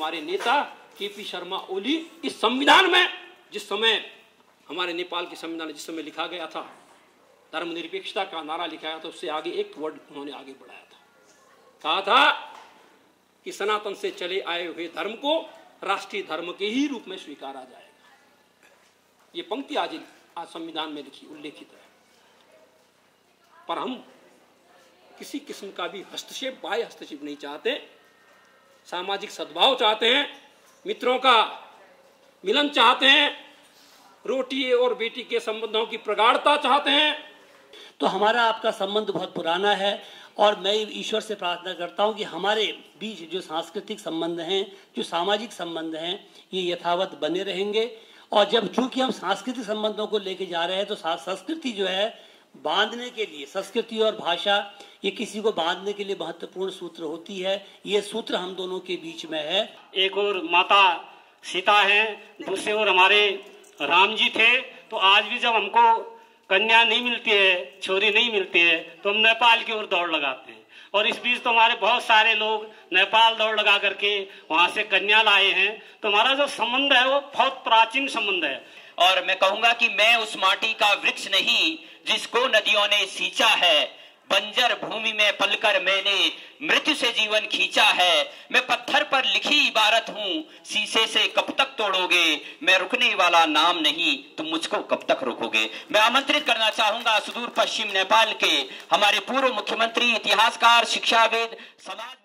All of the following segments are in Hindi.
हमारे नेता केपी शर्मा ओली इस संविधान में, जिस समय हमारे नेपाल के संविधान जिस समय लिखा गया था, धर्मनिरपेक्षता का नारा लिखा गया था, उससे आगे एक वर्ड उन्होंने आगे बढ़ाया था। कहा था कि सनातन से चले आए हुए धर्म को राष्ट्रीय धर्म के ही रूप में स्वीकारा जाएगा। ये पंक्ति आज संविधान में लिखी उल्लेखित है। पर हम किसी किस्म का भी हस्तक्षेप, बाह्य हस्तक्षेप नहीं चाहते। सामाजिक सद्भाव चाहते हैं, मित्रों का मिलन चाहते हैं, रोटी और बेटी के संबंधों की प्रगाढ़ता चाहते हैं। तो हमारा आपका संबंध बहुत पुराना है और मैं ईश्वर से प्रार्थना करता हूं कि हमारे बीच जो सांस्कृतिक संबंध हैं, जो सामाजिक संबंध हैं, ये यथावत बने रहेंगे। और जब चूंकि हम सांस्कृतिक संबंधों को लेके जा रहे हैं तो संस्कृति जो है बांधने के लिए, संस्कृति और भाषा ये किसी को बांधने के लिए महत्वपूर्ण सूत्र होती है। ये सूत्र हम दोनों के बीच में है। एक और माता सीता है, दूसरे ओर हमारे राम जी थे। तो आज भी जब हमको कन्या नहीं मिलती है, छोरी नहीं मिलती है, तो हम नेपाल की ओर दौड़ लगाते हैं। और इस बीच तो हमारे बहुत सारे लोग नेपाल दौड़ लगा करके वहां से कन्या लाए हैं। तो हमारा जो संबंध है वो बहुत प्राचीन संबंध है। और मैं कहूंगा कि मैं उस माटी का वृक्ष नहीं जिसको नदियों ने सींचा है, बंजर भूमि में पलकर मैंने मृत्यु से जीवन खींचा है। मैं पत्थर पर लिखी इबारत हूँ, शीशे से कब तक तोड़ोगे, मैं रुकने वाला नाम नहीं, तुम मुझको कब तक रोकोगे। मैं आमंत्रित करना चाहूंगा सुदूर पश्चिम नेपाल के हमारे पूर्व मुख्यमंत्री, इतिहासकार, शिक्षाविद, समाज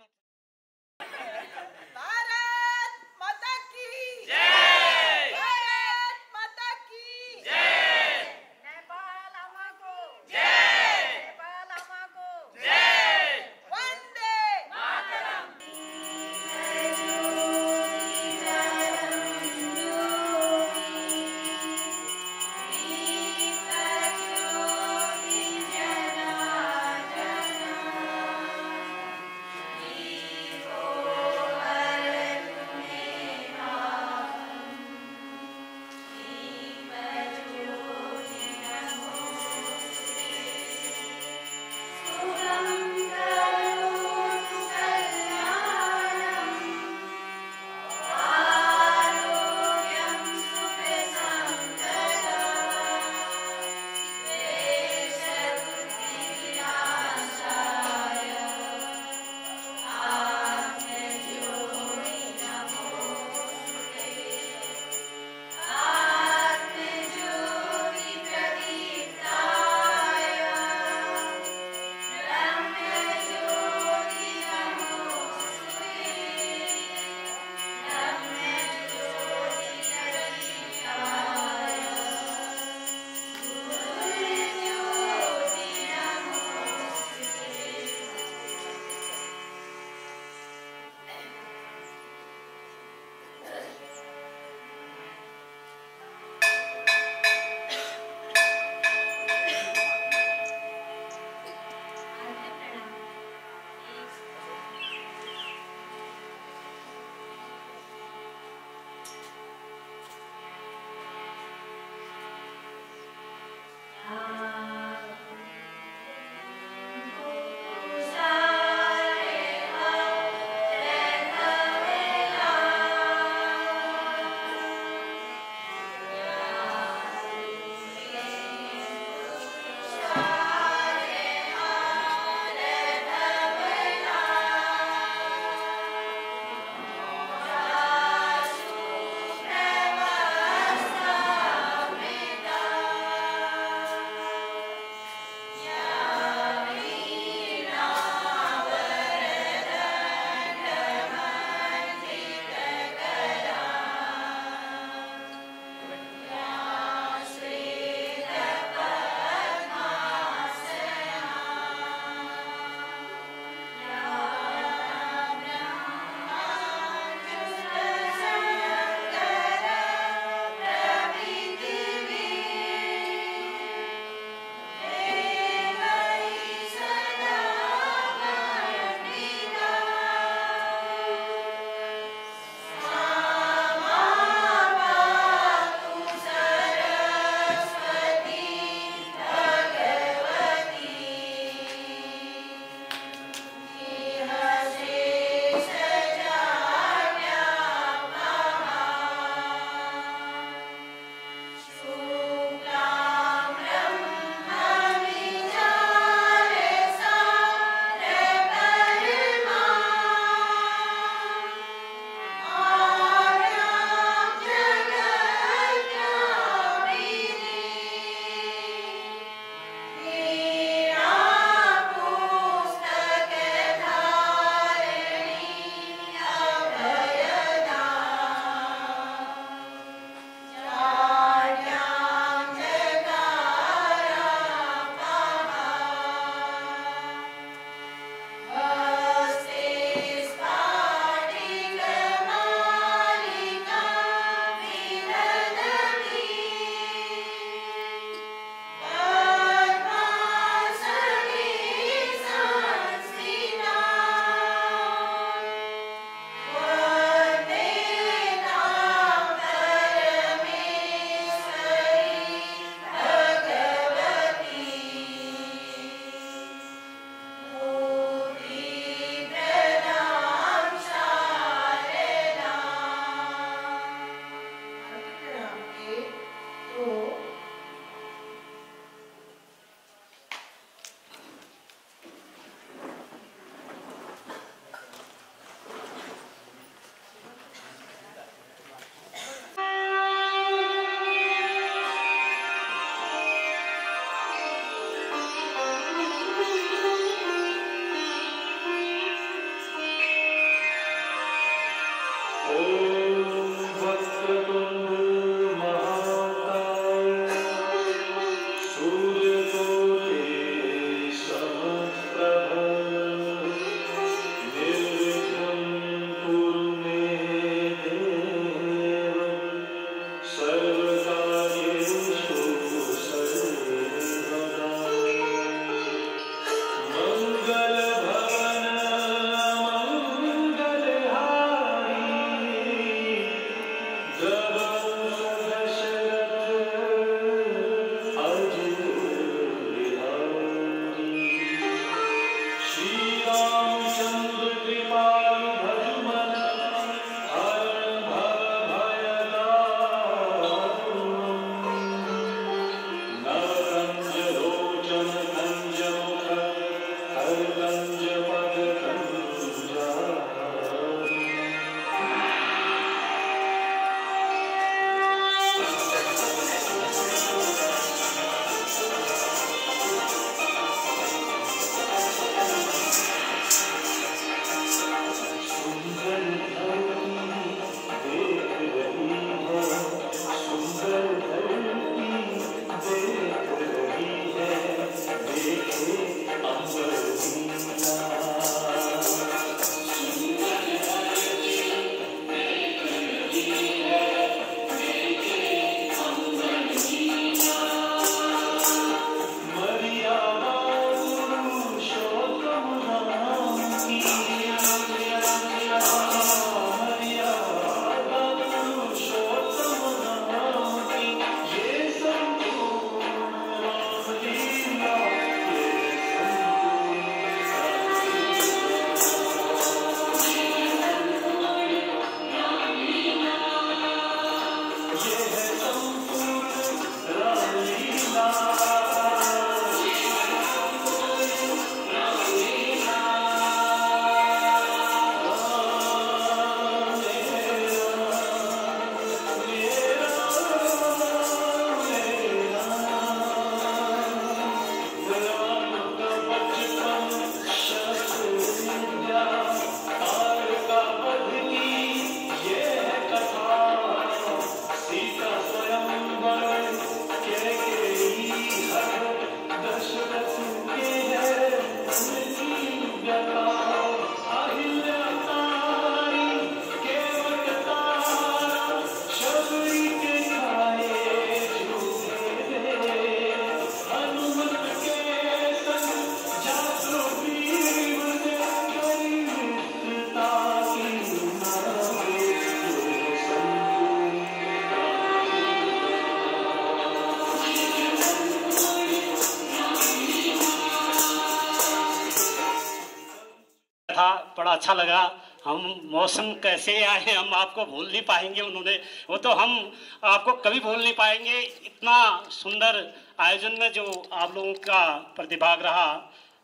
बड़ा अच्छा लगा। हम मौसम कैसे आए हैं हम आपको भूल नहीं पाएंगे, उन्होंने वो तो हम आपको कभी भूल नहीं पाएंगे। इतना सुंदर आयोजन में जो आप लोगों का प्रतिभाग रहा,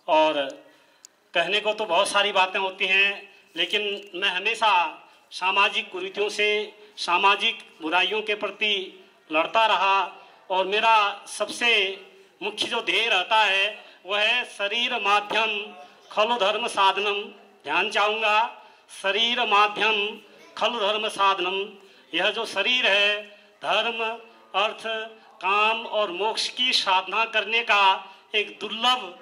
और कहने को तो बहुत सारी बातें होती हैं, लेकिन मैं हमेशा सामाजिक कुरीतियों से, सामाजिक बुराइयों के प्रति लड़ता रहा, और मेरा सबसे मुख्य जो ध्येय रहता है वह है शरीर माध्यम खलु धर्म साधनम। ध्यान चाहूँगा, शरीर माध्यम खलु धर्म साधनम। यह जो शरीर है धर्म, अर्थ, काम और मोक्ष की साधना करने का एक दुर्लभ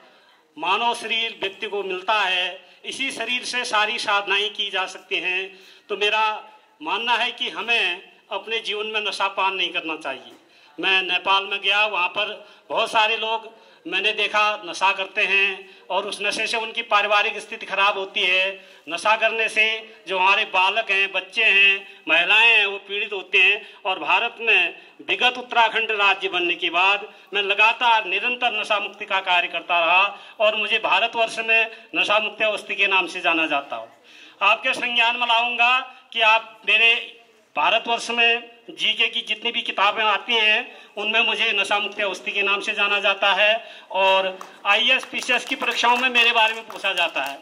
मानव शरीर व्यक्ति को मिलता है। इसी शरीर से सारी साधनाएं की जा सकती हैं। तो मेरा मानना है कि हमें अपने जीवन में नशा पान नहीं करना चाहिए। मैं नेपाल में गया, वहाँ पर बहुत सारे लोग मैंने देखा नशा करते हैं, और उस नशे से उनकी पारिवारिक स्थिति खराब होती है। नशा करने से जो हमारे बालक हैं, बच्चे हैं, महिलाएं हैं, वो पीड़ित होते हैं। और भारत में विगत उत्तराखंड राज्य बनने के बाद मैं लगातार निरंतर नशा मुक्ति का कार्य करता रहा, और मुझे भारतवर्ष में नशा मुक्ति अवस्थी के नाम से जाना जाता हो। आपके संज्ञान में लाऊंगा कि आप मेरे भारतवर्ष में जीके की जितनी भी किताबें आती हैं उनमें मुझे नशा मुक्ति अवस्थी के नाम से जाना जाता है, और IAS PCS की परीक्षाओं में मेरे बारे में पूछा जाता है।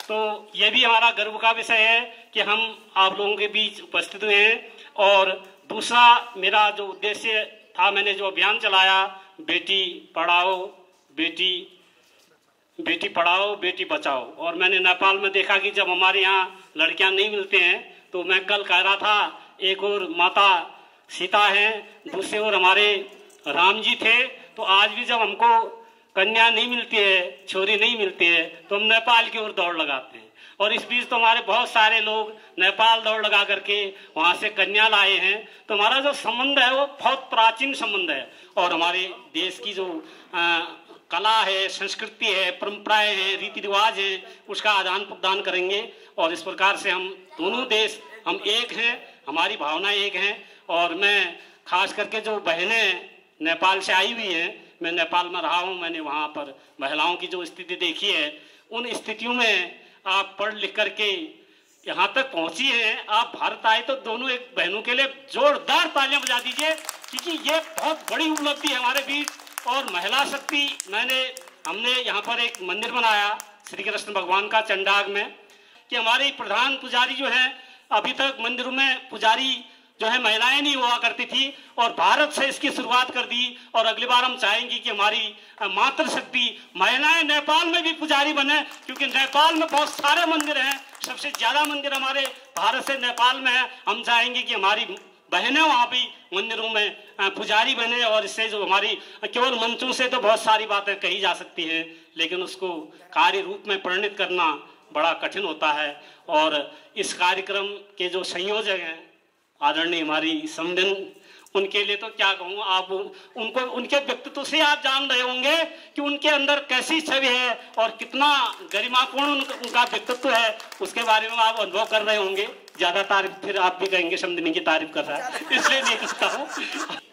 तो ये भी हमारा गर्व का विषय है कि हम आप लोगों के बीच उपस्थित हुए हैं। और दूसरा मेरा जो उद्देश्य था, मैंने जो अभियान चलाया, बेटी पढ़ाओ बेटी बचाओ, और मैंने नेपाल में देखा कि जब हमारे यहाँ लड़कियां नहीं मिलते हैं, तो मैं कल कह रहा था एक और माता सीता हैं, दूसरी ओर हमारे राम जी थे। तो आज भी जब हमको कन्या नहीं मिलती है, छोरी नहीं मिलती है, तो हम नेपाल की ओर दौड़ लगाते हैं। और इस बीच तो हमारे बहुत सारे लोग नेपाल दौड़ लगा करके वहां से कन्या लाए हैं। तो हमारा जो संबंध है वो बहुत प्राचीन संबंध है। और हमारे देश की जो कला है, संस्कृति है, परंपराएं हैं, रीति रिवाज है, उसका आदान प्रदान करेंगे। और इस प्रकार से हम दोनों देश हम एक हैं, हमारी भावनाएं एक हैं। और मैं खास करके जो बहनें नेपाल से आई हुई हैं, मैं नेपाल में रहा हूँ, मैंने वहाँ पर महिलाओं की जो स्थिति देखी है, उन स्थितियों में आप पढ़ लिख करके यहाँ तक पहुंची हैं। आप भारत आए तो दोनों एक बहनों के लिए जोरदार तालियां बजा दीजिए, क्योंकि ये बहुत बड़ी उपलब्धि है हमारे बीच। और महिला शक्ति, हमने यहाँ पर एक मंदिर बनाया श्री कृष्ण भगवान का चंडाग में, कि हमारे प्रधान पुजारी जो है, अभी तक मंदिरों में पुजारी जो है महिलाएं नहीं हुआ करती थी, और भारत से इसकी शुरुआत कर दी। और अगली बार हम चाहेंगे कि हमारी मातृशक्ति महिलाएं नेपाल में भी पुजारी बने, क्योंकि नेपाल में बहुत सारे मंदिर हैं, सबसे ज्यादा मंदिर हमारे भारत से नेपाल में है। हम चाहेंगे कि हमारी बहनें वहां भी मंदिरों में पुजारी बने। और इससे जो हमारी केवल मंचों से तो बहुत सारी बातें कही जा सकती हैं, लेकिन उसको कार्य रूप में परिणित करना बड़ा कठिन होता है। और इस कार्यक्रम के जो संयोजक हैं आदरणीय हमारी समदिन, उनके लिए तो क्या कहूँ, आप उनको उनके व्यक्तित्व से आप जान रहे होंगे कि उनके अंदर कैसी छवि है और कितना गरिमापूर्ण उनका व्यक्तित्व है, उसके बारे में आप अनुभव कर रहे होंगे। ज्यादा तारीफ फिर आप भी कहेंगे समदिनी की तारीफ कर रहा है, इसलिए नहीं करता हूँ।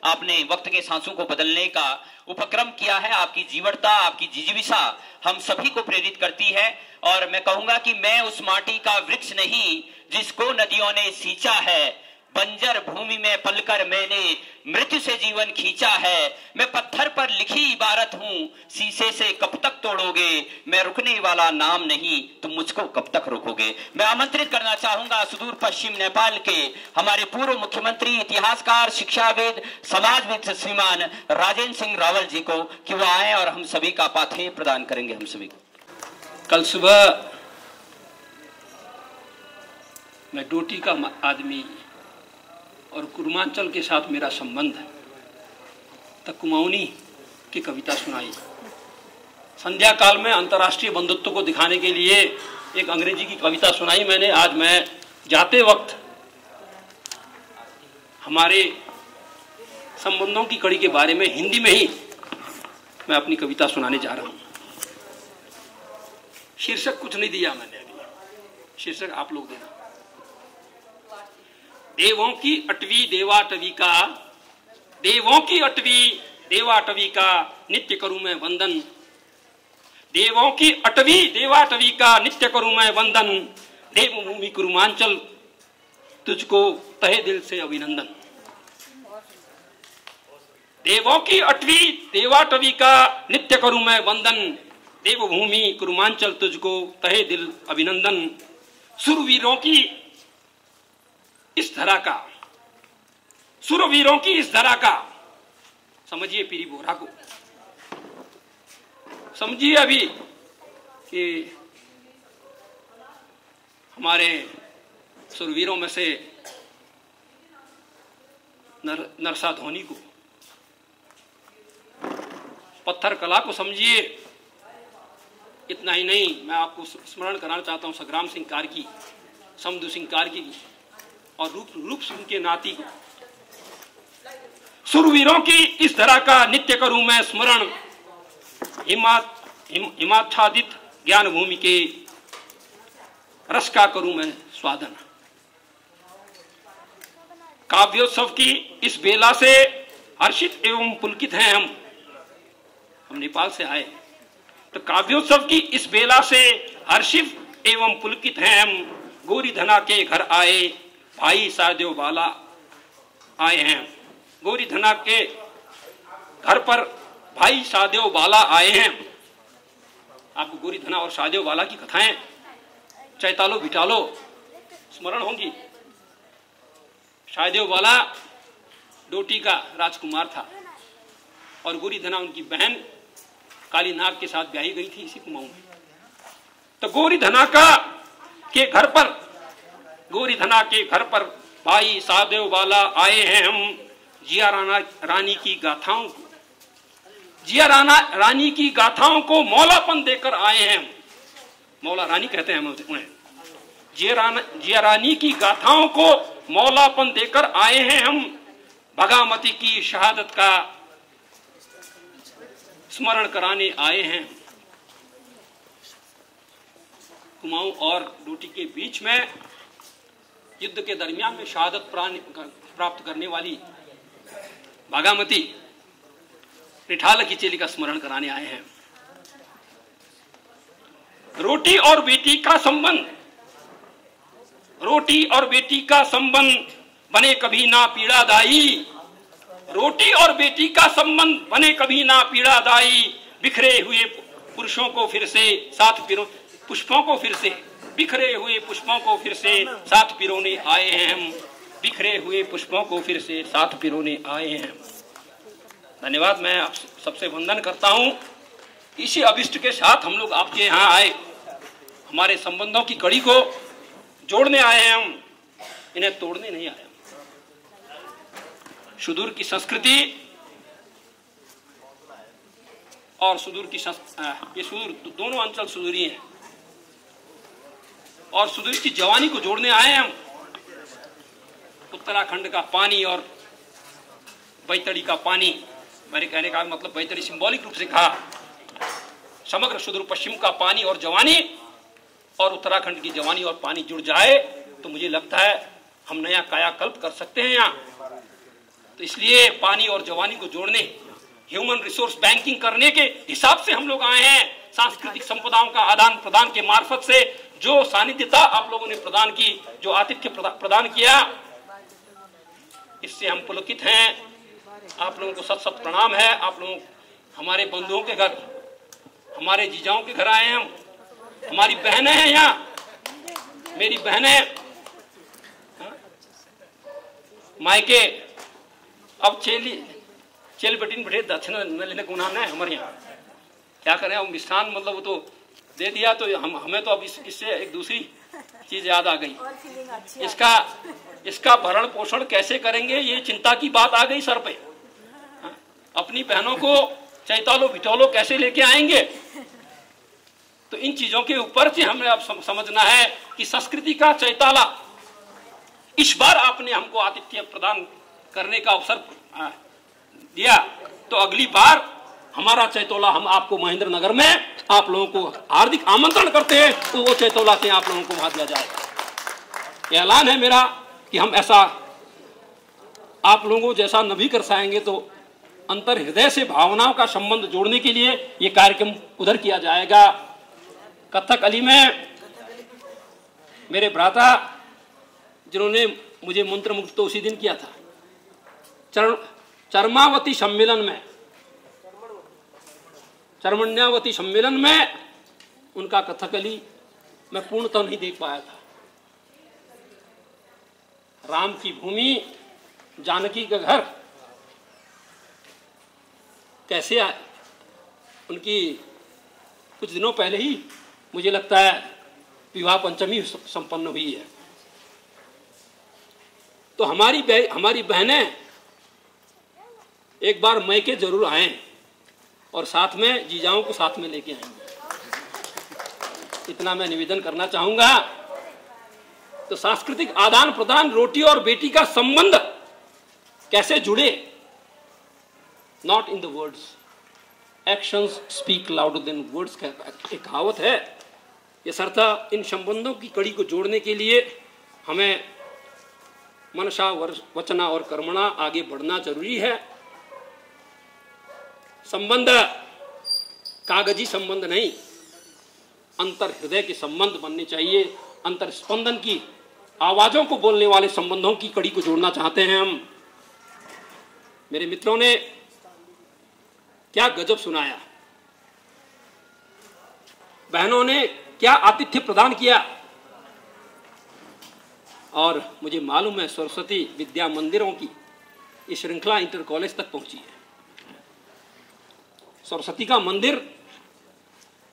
आपने वक्त के सांसों को बदलने का उपक्रम किया है। आपकी जीवटता, आपकी जिजीविषा हम सभी को प्रेरित करती है। और मैं कहूंगा कि मैं उस माटी का वृक्ष नहीं जिसको नदियों ने सींचा है, बंजर भूमि में पलकर मैंने मृत्यु से जीवन खींचा है। मैं पत्थर पर लिखी इबारत हूँ, शीशे से कब तक तोड़ोगे, मैं रुकने वाला नाम नहीं, तुम मुझको कब तक रोकोगे। मैं आमंत्रित करना चाहूंगा सुदूर पश्चिम नेपाल के हमारे पूर्व मुख्यमंत्री, इतिहासकार, शिक्षाविद, समाजविद श्रीमान राजेंद्र सिंह रावल जी को कि वो आए और हम सभी का पाथेय प्रदान करेंगे हम सभी को। कल सुबह मैं डोटी का आदमी और कुर्मांचल के साथ मेरा संबंध है, तक कुमाऊनी की कविता सुनाई। संध्या काल में अंतर्राष्ट्रीय बंधुत्व को दिखाने के लिए एक अंग्रेजी की कविता सुनाई मैंने। आज मैं जाते वक्त हमारे संबंधों की कड़ी के बारे में हिंदी में ही मैं अपनी कविता सुनाने जा रहा हूं। शीर्षक कुछ नहीं दिया मैंने अभी, शीर्षक आप लोग देना। देवों की अटवी देवाटवी का, देवों की अटवी देवाटवी का नित्य करूं मैं वंदन। देवों की अटवी देवाटवी का नित्य करूं मैं वंदन। देवभूमि कुरुमांचल तुझको तहे दिल से अभिनंदन। देवों की अटवी देवाटवी का नित्य करूं मैं वंदन। देवभूमि कुरुमांचल तुझको तहे दिल अभिनंदन। सुरवीरों की इस धरा का, सुरवीरों की इस धरा का, समझिए पीरी बोरा को, समझिए अभी कि हमारे सुरवीरों में से नरसा धोनी को, पत्थर कला को समझिए। इतना ही नहीं, मैं आपको स्मरण कराना चाहता हूं संग्राम सिंह कार्की, समधु सिंह कार्की की और रूप सिंह के नाती को। सुरवीरों की इस धरा का नित्य करूं मैं स्मरण। हिमाच्छादित ज्ञान भूमि के रस का करूं मैं स्वादन। काव्योत्सव की इस बेला से हर्षित एवं पुलकित हैं हम नेपाल से आए, तो काव्योत्सव की इस बेला से हर्षित एवं पुलकित हैं हम। गोरी धना के घर आए भाई सादेव बाला आए हैं। गोरी धना के घर पर भाई सादेव बाला आए हैं। आपको गोरी धना और सादेव बाला की कथाएं चैतालो बिटालो स्मरण होंगी। सादेव बाला डोटी का राजकुमार था और गोरी धना उनकी बहन काली नाग के साथ ब्याही गई थी इसी कुमाऊं में। तो गोरी धना के घर पर भाई साहदेव वाला आए हैं हम जिया रानी की गाथाओं को, जिया रानी की गाथाओं को मौलापन देकर आए हैं हम। मौला रानी कहते हैं हम उन्हें। जिया रानी की गाथाओं को मौलापन देकर आए हैं हम, भगामती की शहादत का स्मरण कराने आए हैं। कुमाऊं और डोटी के बीच में युद्ध के दरमियान में शहादत प्राप्त करने वाली भागामती रिठाल की चेली का स्मरण कराने आए हैं। रोटी और बेटी का संबंध, रोटी और बेटी का संबंध बने कभी ना पीड़ादायी, रोटी और बेटी का संबंध बने कभी ना पीड़ादायी, बिखरे हुए पुरुषों को फिर से साथ पुष्पों को फिर से, बिखरे हुए पुष्पों को फिर से साथ पिरोने आए हैं हम, बिखरे हुए पुष्पों को फिर से साथ पिरोने आए हैं। धन्यवाद। मैं आप सबसे वंदन करता हूं। इसी अभिष्ट के साथ हम लोग आपके यहाँ आए, हमारे संबंधों की कड़ी को जोड़ने आए हैं हम, इन्हें तोड़ने नहीं आए। सुदूर की संस्कृति और सुदूर की ये सुदूर दोनों अंचल सुदूरी हैं, और सुदूर की जवानी को जोड़ने आए हैं हम। उत्तराखंड का पानी और बैतड़ी का पानी, मेरे कहने का मतलब बैतड़ी सिंबॉलिक रूप से कहा, समग्र सुदूर पश्चिम का पानी और जवानी और उत्तराखंड की जवानी और पानी जुड़ जाए तो मुझे लगता है हम नया कायाकल्प कर सकते हैं यहाँ। तो इसलिए पानी और जवानी को जोड़ने, ह्यूमन रिसोर्स बैंकिंग करने के हिसाब से हम लोग आए हैं। सांस्कृतिक संपदाओं का आदान प्रदान के मार्फत से जो सानिध्यता आप लोगों ने प्रदान की, जो आतिथ्य प्रदान किया, इससे हम पुलकित हैं। आप लोगों को सत सत प्रणाम है। आप लोग हमारे बंधुओं के घर, हमारे जीजाओं के घर आए हैं हम, हमारी बहनें हैं यहाँ, मेरी बहनें मायके अब चेल बटीन बैठे दक्षिणा न लेने को नाम है हमारे यहाँ। क्या करें, अब मिष्ठान मतलब वो तो दे दिया, तो हमें तो अब इससे एक दूसरी चीज याद आ गई। इसका भरण पोषण कैसे करेंगे, ये चिंता की बात आ गई सर पे। अपनी बहनों को चैतालो बिटौलो कैसे लेके आएंगे, तो इन चीजों के ऊपर से हमें अब समझना है कि संस्कृति का चैताला इस बार आपने हमको आतिथ्य प्रदान करने का अवसर दिया, तो अगली बार हमारा चैतौला हम आपको महेंद्र नगर में आप लोगों को हार्दिक आमंत्रण करते हैं, तो वो चैतौला से आप लोगों को वहां दिया जाएगा। यह ऐलान है मेरा कि हम ऐसा आप लोगों जैसा नभी कर पाएंगे, तो अंतर हृदय से भावनाओं का संबंध जोड़ने के लिए ये कार्यक्रम उधर किया जाएगा। कथकली में मेरे भ्राता जिन्होंने मुझे मंत्र मुक्त तो उसी दिन किया था, चरमावती सम्मेलन में, चरमण्यावती सम्मेलन में उनका कथकली मैं पूर्णतः नहीं देख पाया था। राम की भूमि, जानकी का घर कैसे आए, उनकी कुछ दिनों पहले ही मुझे लगता है विवाह पंचमी संपन्न हुई है। तो हमारी बहनें एक बार मैके जरूर आए और साथ में जीजाओं को साथ में लेके आएंगे, इतना मैं निवेदन करना चाहूंगा। तो सांस्कृतिक आदान प्रदान, रोटी और बेटी का संबंध कैसे जुड़े, not in the words, actions speak louder than words का एक कहावत है। ये सरता इन संबंधों की कड़ी को जोड़ने के लिए हमें मनसा वचना और कर्मणा आगे बढ़ना जरूरी है। संबंध कागजी संबंध नहीं, अंतर हृदय के संबंध बनने चाहिए। अंतर स्पंदन की आवाजों को बोलने वाले संबंधों की कड़ी को जोड़ना चाहते हैं हम। मेरे मित्रों ने क्या गजब सुनाया, बहनों ने क्या आतिथ्य प्रदान किया, और मुझे मालूम है सरस्वती विद्या मंदिरों की ये श्रृंखला इंटर कॉलेज तक पहुंची है। सरस्वती का मंदिर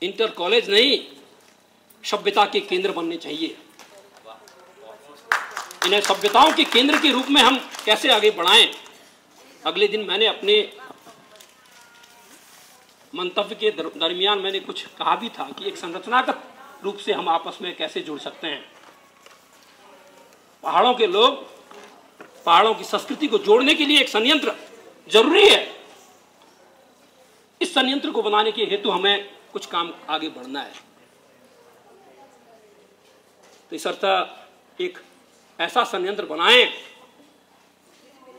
इंटर कॉलेज नहीं, सभ्यता के केंद्र बनने चाहिए। इन्हें सभ्यताओं के केंद्र के रूप में हम कैसे आगे बढ़ाएं। अगले दिन मैंने अपने मंतव्य के दरमियान मैंने कुछ कहा भी था कि एक संरचनागत रूप से हम आपस में कैसे जुड़ सकते हैं। पहाड़ों के लोग, पहाड़ों की संस्कृति को जोड़ने के लिए एक संयंत्र जरूरी है। इस संयंत्र को बनाने के हेतु हमें कुछ काम आगे बढ़ना है। तो इस अर्थ एक ऐसा संयंत्र बनाएं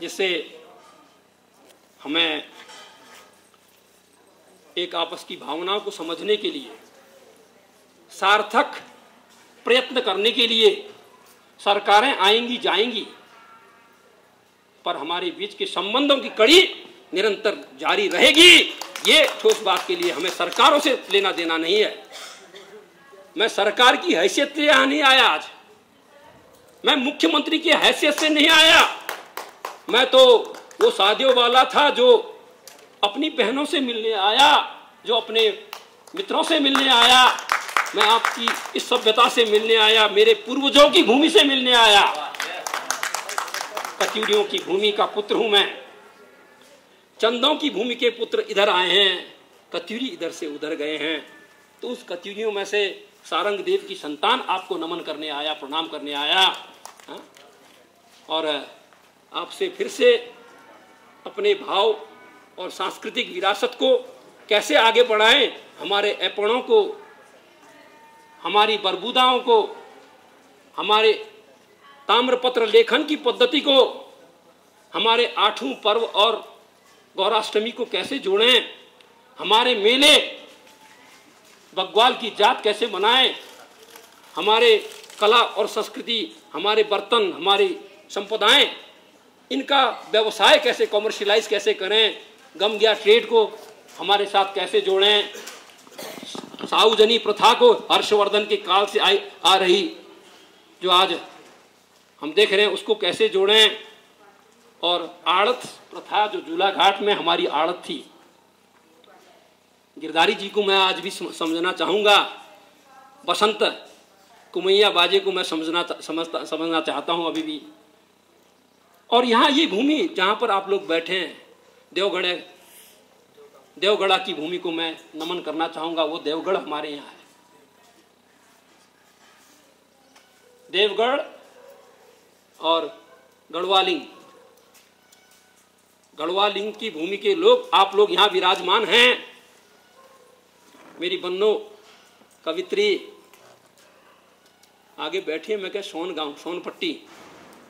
जिससे हमें एक आपस की भावनाओं को समझने के लिए, सार्थक प्रयत्न करने के लिए सरकारें आएंगी जाएंगी, पर हमारे बीच के संबंधों की कड़ी निरंतर जारी रहेगी। ये ठोस बात के लिए हमें सरकारों से लेना देना नहीं है। मैं सरकार की हैसियत से यहां नहीं आया आज, मैं मुख्यमंत्री की हैसियत से नहीं आया। मैं तो वो शादियों वाला था जो अपनी बहनों से मिलने आया, जो अपने मित्रों से मिलने आया। मैं आपकी इस सभ्यता से मिलने आया, मेरे पूर्वजों की भूमि से मिलने आया। कत्यूरियों की भूमि का पुत्र हूं मैं। चंदों की भूमि के पुत्र इधर आए हैं, कत्यूरी इधर से उधर गए हैं। तो उस कत्यूरियों में से सारंग देव की संतान आपको नमन करने आया, प्रणाम करने आया। और आपसे फिर से अपने भाव और सांस्कृतिक विरासत को कैसे आगे बढ़ाएं, हमारे ऐपणों को, हमारी बरबूदाओं को, हमारे ताम्रपत्र लेखन की पद्धति को, हमारे आठों पर्व और गौराष्टमी को कैसे जोड़ें, हमारे मेले बग्वाल की जात कैसे बनाएं, हमारे कला और संस्कृति, हमारे बर्तन, हमारी संपदाएं, इनका व्यवसाय कैसे कॉमर्शियलाइज कैसे करें, गम गया ट्रेड को हमारे साथ कैसे जोड़ें, साउजनी प्रथा को हर्षवर्धन के काल से आ रही जो आज हम देख रहे हैं उसको कैसे जोड़ें, और आड़त प्रथा जो झूला घाट में हमारी आड़त थी। गिरधारी जी को मैं आज भी समझना चाहूँगा, बसंत कुमैया बाजे को मैं समझना चाहता हूँ अभी भी। और यहाँ ये भूमि जहाँ पर आप लोग बैठे हैं, देवगढ़ा की भूमि को मैं नमन करना चाहूँगा। वो देवगढ़ हमारे यहाँ है। देवगढ़ और गढ़वालिंग की भूमि के लोग, आप लोग यहाँ विराजमान हैं। मेरी बन्नो कवित्री आगे बैठी है, मैं क्या सोन गांव, सोनपट्टी,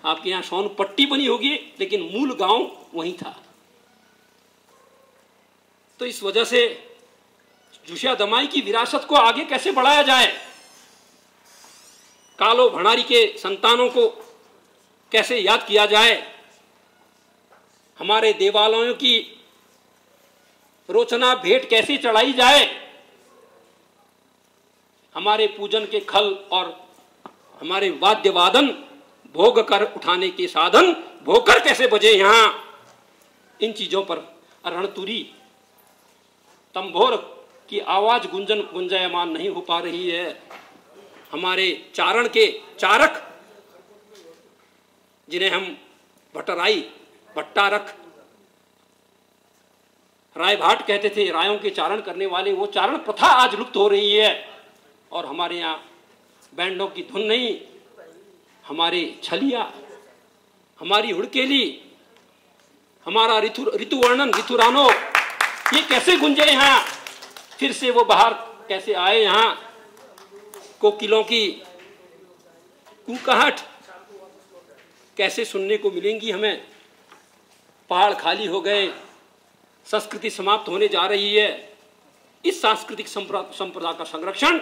आपके यहाँ सोनपट्टी बनी होगी लेकिन मूल गांव वहीं था। तो इस वजह से जुशिया दमाई की विरासत को आगे कैसे बढ़ाया जाए, कालो भंडारी के संतानों को कैसे याद किया जाए, हमारे देवालयों की रोचना भेंट कैसे चढ़ाई जाए, हमारे पूजन के खल और हमारे वाद्य वादन भोग कर उठाने के साधन भोकर कैसे बजे यहाँ, इन चीजों पर रणतुरी तंभोर की आवाज गुंजायमान नहीं हो पा रही है। हमारे चारण के चारक जिन्हें हम भट्टराई, भट्टारक, रायभाट कहते थे, रायों के चारण करने वाले, वो चारण प्रथा आज लुप्त हो रही है। और हमारे यहाँ बैंडों की धुन नहीं, हमारे छलिया, हमारी हुड़केली, हमारा ऋतु वर्णन, ऋतुरानो, ये कैसे गुंजे यहाँ, फिर से वो बाहर कैसे आए यहाँ। कोकिलों की कुकहट कैसे सुनने को मिलेंगी हमें। पहाड़ खाली हो गए, संस्कृति समाप्त होने जा रही है। इस सांस्कृतिक संप्रदा का संरक्षण,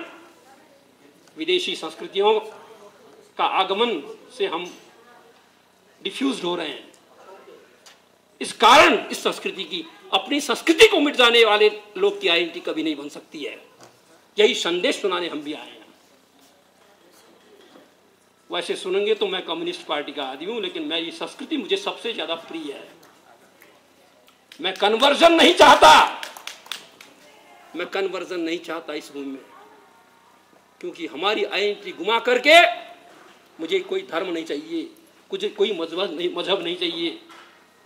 विदेशी संस्कृतियों का आगमन से हम डिफ्यूज हो रहे हैं। इस कारण इस संस्कृति की, अपनी संस्कृति को मिट जाने वाले लोग की आइडेंटिटी कभी नहीं बन सकती है। यही संदेश सुनाने हम भी आए हैं। वैसे सुनेंगे तो मैं कम्युनिस्ट पार्टी का आदमी हूं, लेकिन मैं ये संस्कृति मुझे सबसे ज्यादा प्रिय है। मैं कन्वर्जन नहीं चाहता, मैं कन्वर्जन नहीं चाहता इस भूमि में, क्योंकि हमारी आइडेंटिटी गुमा करके मुझे कोई धर्म नहीं चाहिए, कोई मजहब नहीं चाहिए।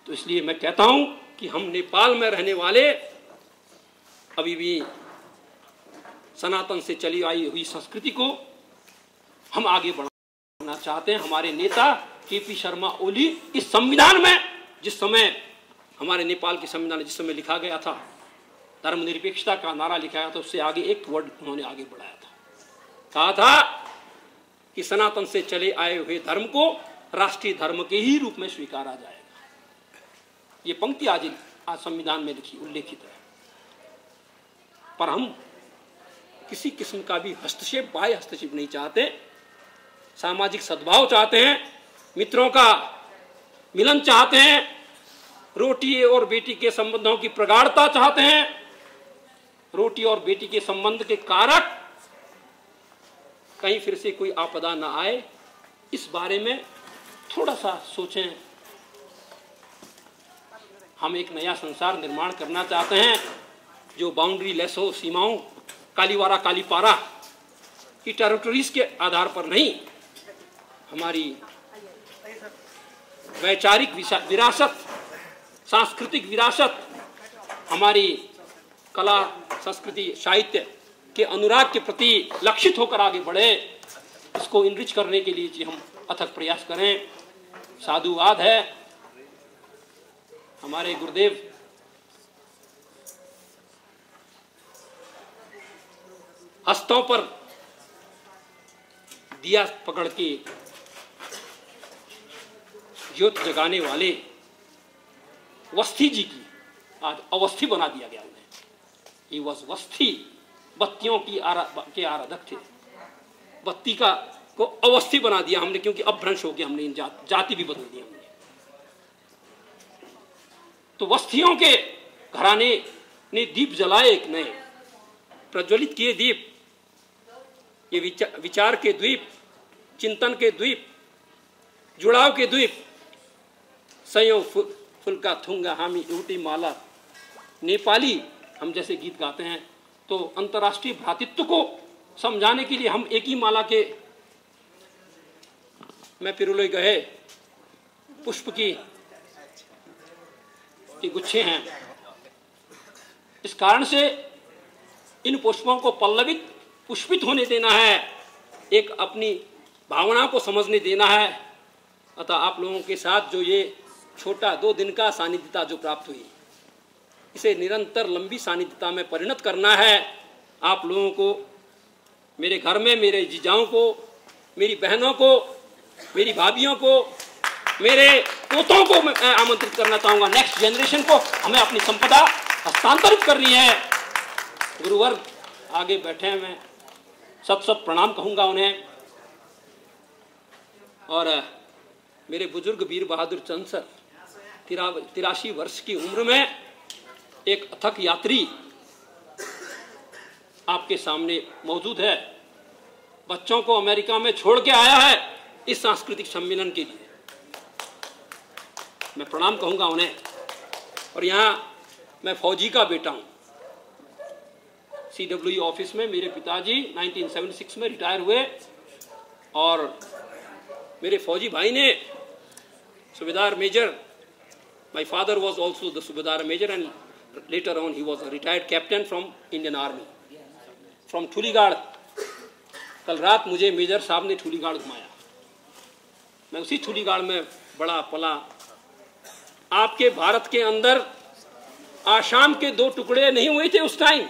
तो इसलिए मैं कहता हूं कि हम नेपाल में रहने वाले अभी भी सनातन से चली आई हुई संस्कृति को हम आगे बढ़ाना चाहते हैं। हमारे नेता केपी शर्मा ओली इस संविधान में, जिस समय हमारे नेपाल के संविधान में जिस समय लिखा गया था, धर्मनिरपेक्षता का नारा लिखा गया था, उससे आगे एक वर्ड उन्होंने आगे बढ़ाया था। कहा था कि सनातन से चले आए हुए धर्म को राष्ट्रीय धर्म के ही रूप में स्वीकारा जाएगा। ये पंक्ति आज संविधान में लिखी उल्लेखित है। पर हम किसी किस्म का भी हस्तक्षेप, बाह्य हस्तक्षेप नहीं चाहते। सामाजिक सद्भाव चाहते हैं, मित्रों का मिलन चाहते हैं, रोटी और बेटी के संबंधों की प्रगाढ़ता चाहते हैं। रोटी और बेटी के संबंध के कारक कहीं फिर से कोई आपदा ना आए, इस बारे में थोड़ा सा सोचें। हम एक नया संसार निर्माण करना चाहते हैं जो बाउंड्री लेस हो, सीमाओं, कालीवारा कालीपारा की टेरिटरीज के आधार पर नहीं, हमारी वैचारिक विरासत, सांस्कृतिक विरासत, हमारी कला संस्कृति साहित्य के अनुराग के प्रति लक्षित होकर आगे बढ़े। इसको इनरिच करने के लिए हम अथक प्रयास करें। साधुवाद है। हमारे गुरुदेव हस्तों पर दिया पकड़ के ज्योत जगाने वाले वस्थी जी की आज अवस्थी बना दिया गया उन्हें। ही वॉज वस्थी, बत्तियों की के आराधक थे। बत्ती का को अवस्थी बना दिया हमने, क्योंकि अपभ्रंश हो गया, हमने इन जाति भी बदल दी हमने। तो वस्थियों के घराने ने दीप जलाए, एक नए प्रज्वलित किए दीप। ये विचार के द्वीप, चिंतन के द्वीप, जुड़ाव के द्वीप। सयो फुल का थुंगा हामी ऊटी माला। नेपाली हम जैसे गीत गाते हैं, तो अंतर्राष्ट्रीय भ्रातृत्व को समझाने के लिए हम एक ही माला के मैं पिरुले गए पुष्प की गुच्छे हैं। इस कारण से इन पुष्पों को पल्लवित, पुष्पित होने देना है, एक अपनी भावना को समझने देना है। अतः आप लोगों के साथ जो ये छोटा 2 दिन का सानिध्यता जो प्राप्त हुई, इसे निरंतर लंबी सानिध्यता में परिणत करना है। आप लोगों को, मेरे घर में मेरे जीजाओं को, मेरी बहनों को, मेरी भाभियों को, मेरे पोतों को मैं आमंत्रित करना चाहूँगा। नेक्स्ट जनरेशन को हमें अपनी संपदा हस्तांतरित करनी है। गुरुवर्ग आगे बैठे हैं, मैं सत प्रणाम कहूँगा उन्हें। और मेरे बुजुर्ग वीर बहादुर चंद सर 83 वर्ष की उम्र में एक अथक यात्री आपके सामने मौजूद है। बच्चों को अमेरिका में छोड़ के आया है इस सांस्कृतिक सम्मेलन के लिए। मैं प्रणाम कहूंगा उन्हें। और यहाँ मैं फौजी का बेटा हूँ। CWE ऑफिस में मेरे पिताजी 1976 में रिटायर हुए और मेरे फौजी भाई ने subedar major, my father was also the subedar major and later on he was a retired captain from Indian Army from Thuligad. कल रात मुझे मेजर साहब ने ठूलीगाड़ घुमाया। मैं उसी ठूलीगाड़ में बड़ा पला। आपके भारत के अंदर आसाम के 2 टुकड़े नहीं हुए थे उस टाइम।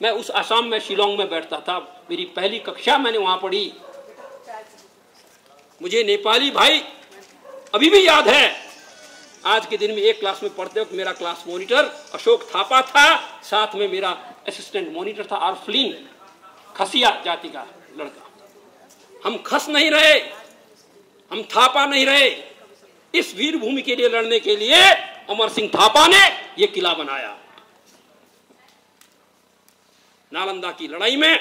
मैं उस आसाम में शिलोंग में बैठता था। मेरी पहली कक्षा मैंने वहां पढ़ी। मुझे नेपाली भाई अभी भी याद है। आज के दिन में एक क्लास में पढ़ते वक्त मेरा क्लास मॉनिटर अशोक थापा था, साथ में मेरा असिस्टेंट मॉनिटर था आरफलीन, खसिया जाति का लड़का। हम खस नहीं रहे, हम थापा नहीं रहे। इस वीर भूमि के लिए लड़ने के लिए अमर सिंह थापा ने यह किला बनाया। नालंदा की लड़ाई में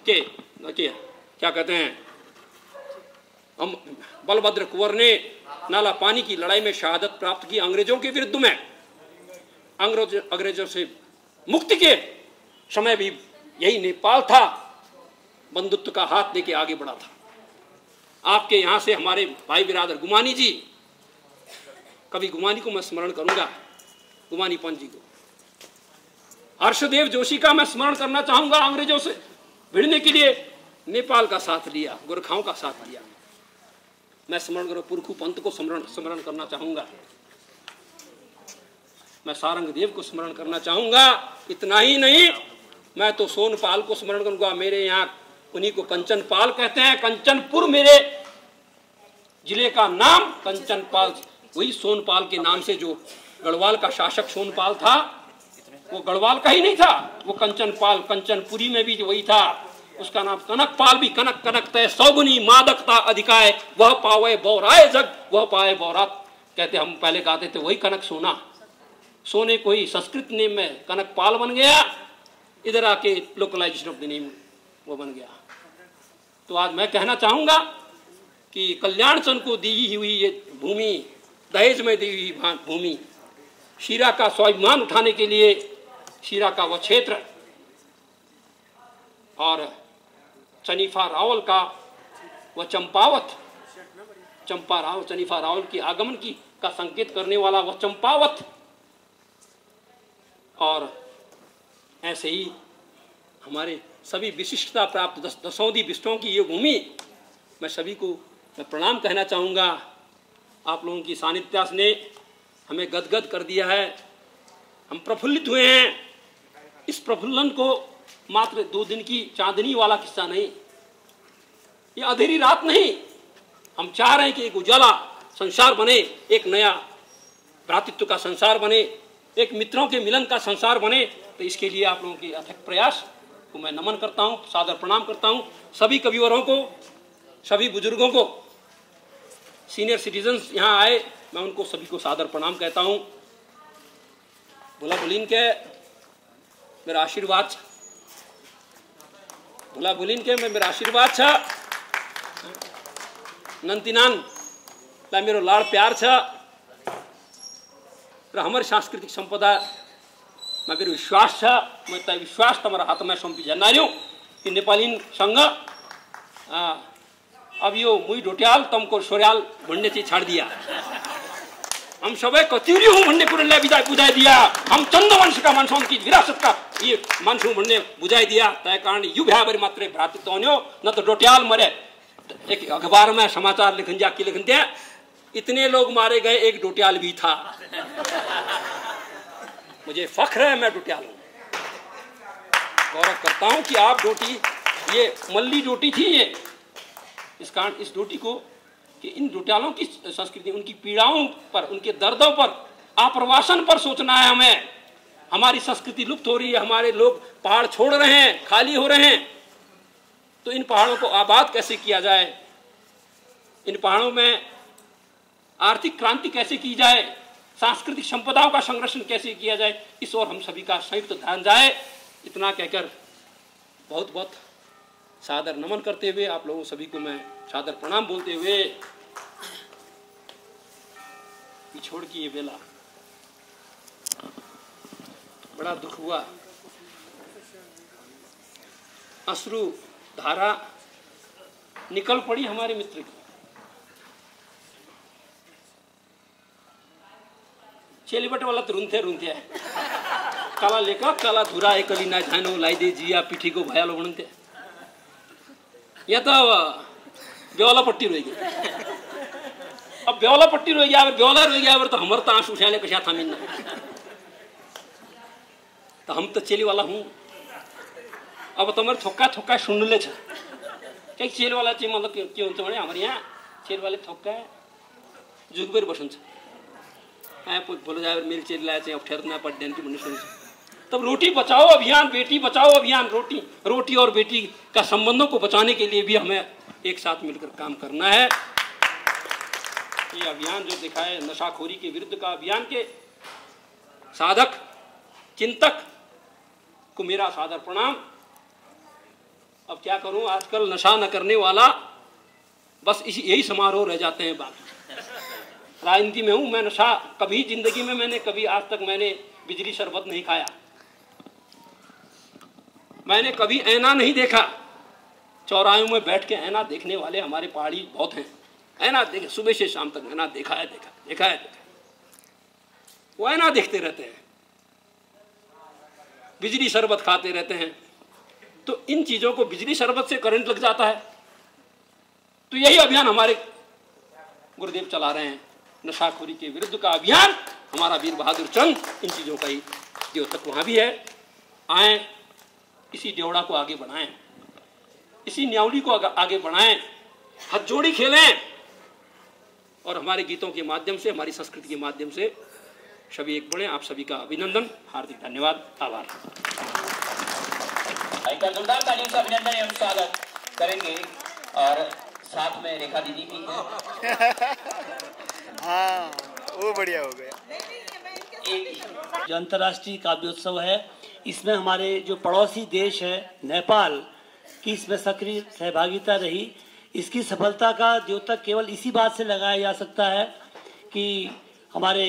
क्या कहते हैं, बलभद्र कुंवर ने नाला पानी की लड़ाई में शहादत प्राप्त की अंग्रेजों के विरुद्ध में। अंग्रेजों से मुक्ति के समय भी यही नेपाल था, बंधुत्व का हाथ लेके आगे बढ़ा था। आपके यहाँ से हमारे भाई बिरादर गुमानी जी, कभी गुमानी को मैं स्मरण करूंगा, गुमानी पंत जी को। हर्षदेव जोशी का मैं स्मरण करना चाहूंगा, अंग्रेजों से भिड़ने के लिए नेपाल का साथ लिया, गोरखाओं का साथ लिया। मैं स्मरण करूं पुरखू पंत को स्मरण करना चाहूंगा, मैं सारंग देव को स्मरण करना चाहूंगा। इतना ही नहीं, मैं तो सोनपाल को स्मरण करूंगा। मेरे यहाँ उन्हीं को कंचनपाल कहते हैं। कंचनपुर मेरे जिले का नाम कंचनपाल, वही सोनपाल के नाम से, जो गढ़वाल का शासक सोनपाल था वो गढ़वाल का ही नहीं था, वो कंचनपाल, कंचनपुरी में भी वही था। उसका नाम कनकपाल भी, कनक कनक तय सौगुनी मादकता अधिकाय, वह पावे बौराए जग, वह पाए बौरात। कहते हम पहले गाते थे वही कनक सोना, सोने को ही संस्कृत नेम में कनकपाल बन गया, इधर आके लोकलाइजेशन ऑफ द नेम वो बन गया। तो आज मैं कहना चाहूंगा कि कल्याण चंद को दी हुई ये भूमि, दहेज में दी हुई भूमि, शीरा का स्वाभिमान उठाने के लिए शीरा का वह क्षेत्र और चनीफा रावल का वह चंपावत, चंपा रावल, चनीफा रावल की आगमन की का संकेत करने वाला वह चंपावत, और ऐसे ही हमारे सभी विशिष्टता प्राप्त दसौंधी बिष्टों की ये भूमि, मैं सभी को मैं प्रणाम कहना चाहूँगा। आप लोगों की सानिध्यास ने हमें गदगद कर दिया है, हम प्रफुल्लित हुए हैं। इस प्रफुल्लन को मात्र 2 दिन की चांदनी वाला किस्सा नहीं, ये अंधेरी रात नहीं। हम चाह रहे हैं कि एक उजाला संसार बने, एक नया भ्रातृत्व का संसार बने, एक मित्रों के मिलन का संसार बने। तो इसके लिए आप लोगों के अथक प्रयास को मैं नमन करता हूँ, सादर प्रणाम करता हूँ। सभी कविवरों को, सभी बुजुर्गों को, सीनियर सिटीजन्स यहाँ आए, मैं उनको सभी को सादर प्रणाम कहता हूँ। भोला भोलीन के मेरा आशीर्वाद, भोला भोलीन के मेरा आशीर्वाद छ, नंतिनान ला मेरो लाड़ प्यार छ र हमारी सांस्कृतिक संपदा में मेरो विश्वास छ। मैं त विश्वास तुम्हारा हाथ में सौंपी जाना रही हूँ कि नेपालीन संघ अब यो मुई ढोट्याल तुमको सोर्याल भन्ने चाहिँ छाड़ दिया, हम सबै कतिरी हूँ भन्ने कुरालाई बुझाइ दिया, हम चन्द्रवंश का मान्छौँ कि विरासत का ये मान्छौँ भन्ने बुझाइ दिया। तय कारण यो भ्याभरि मात्रै भ्रातृत्व हुने हो, न तो ढोट्याल मरे। एक अखबार में समाचार लिखन जा के लिखन दिया, इतने लोग मारे गए, एक ढोट्याल भी था। मुझे फख्र है, मैं ढोट्याल हूँ, गौरव करता हूँ कि आप डोटी, ये मल्ली डोटी थी ये। इस कारण इस डोटी को कि इन ढोट्यालों की संस्कृति, उनकी पीड़ाओं पर, उनके दर्दों पर, आप्रवासन पर सोचना है हमें। हमारी संस्कृति लुप्त हो रही है, हमारे लोग पहाड़ छोड़ रहे हैं, खाली हो रहे हैं। तो इन पहाड़ों को आबाद कैसे किया जाए, इन पहाड़ों में आर्थिक क्रांति कैसे की जाए, सांस्कृतिक संपदाओं का संरक्षण कैसे किया जाए, इस ओर हम सभी का संयुक्त ध्यान जाए। इतना कहकर बहुत बहुत सादर नमन करते हुए आप लोगों सभी को मैं सादर प्रणाम बोलते हुए, छोड़ की ये बेला बड़ा दुख हुआ, अश्रु धारा निकल पड़ी हमारे मित्र की। चेलीबट वाला तो रुंथे रुंथे काला लेकर काला धुरा एकली ना झानो लाइदे जिया पीठी को भयालो बनते। या तो बेवाला पट्टी रहेगी, अब बेवाला पट्टी रह गया, बेवाला रह गया तो हमारे तो आंसू उठाने कशा था मिलना। तो हम तो चेली वाला हूँ, अब तुम्हारे थोक्का थोक्का सुन ले क्या चेल वाला चाहिए, मतलब क्यों तो हमारे यहाँ चेल वाले थोक्का जुगबेर बसन बोलो जाए मेरे चेल लाया चाहिए ठहरना पड़ देन की मुझे सुन। तब रोटी बचाओ अभियान, बेटी बचाओ अभियान, रोटी और बेटी का संबंधों को बचाने के लिए भी हमें एक साथ मिलकर काम करना है। ये अभियान जो दिखाए नशाखोरी के विरुद्ध का अभियान के साधक चिंतक को मेरा सादर प्रणाम। अब क्या करूं, आजकल नशा न करने वाला बस यही समारोह रह जाते हैं। बाकी राजनीति में हूं मैं, नशा कभी जिंदगी में मैंने कभी आज तक मैंने बिजली शरबत नहीं खाया, मैंने कभी ऐना नहीं देखा, चौराहों में बैठ के ऐना देखने वाले हमारे पहाड़ी बहुत हैं। ऐना देखे, सुबह से शाम तक ऐना देखा है। वो ऐना देखते रहते हैं, बिजली शरबत खाते रहते हैं। तो इन चीजों को, बिजली शरबत से करंट लग जाता है। तो यही अभियान हमारे गुरुदेव चला रहे हैं, नशाखोरी के विरुद्ध का अभियान। हमारा वीर बहादुर चंद इन चीजों का ही द्योतक वहां भी है। आए, इसी ड्योड़ा को आगे बढ़ाएं, इसी न्यावली को आगे बढ़ाएं, हथजोड़ी खेलें और हमारे गीतों के माध्यम से, हमारी संस्कृति के माध्यम से सभी एक बढ़े। आप सभी का अभिनंदन, हार्दिक धन्यवाद, आभार। का जोरदार तालियों से अभिनंदन एवं स्वागत करेंगे और साथ में रेखा दीदी की। हाँ, वो बढ़िया हो गया। जो अंतर्राष्ट्रीय काव्योत्सव है, इसमें हमारे जो पड़ोसी देश है नेपाल की इसमें सक्रिय सहभागिता रही। इसकी सफलता का द्योतक केवल इसी बात से लगाया जा सकता है कि हमारे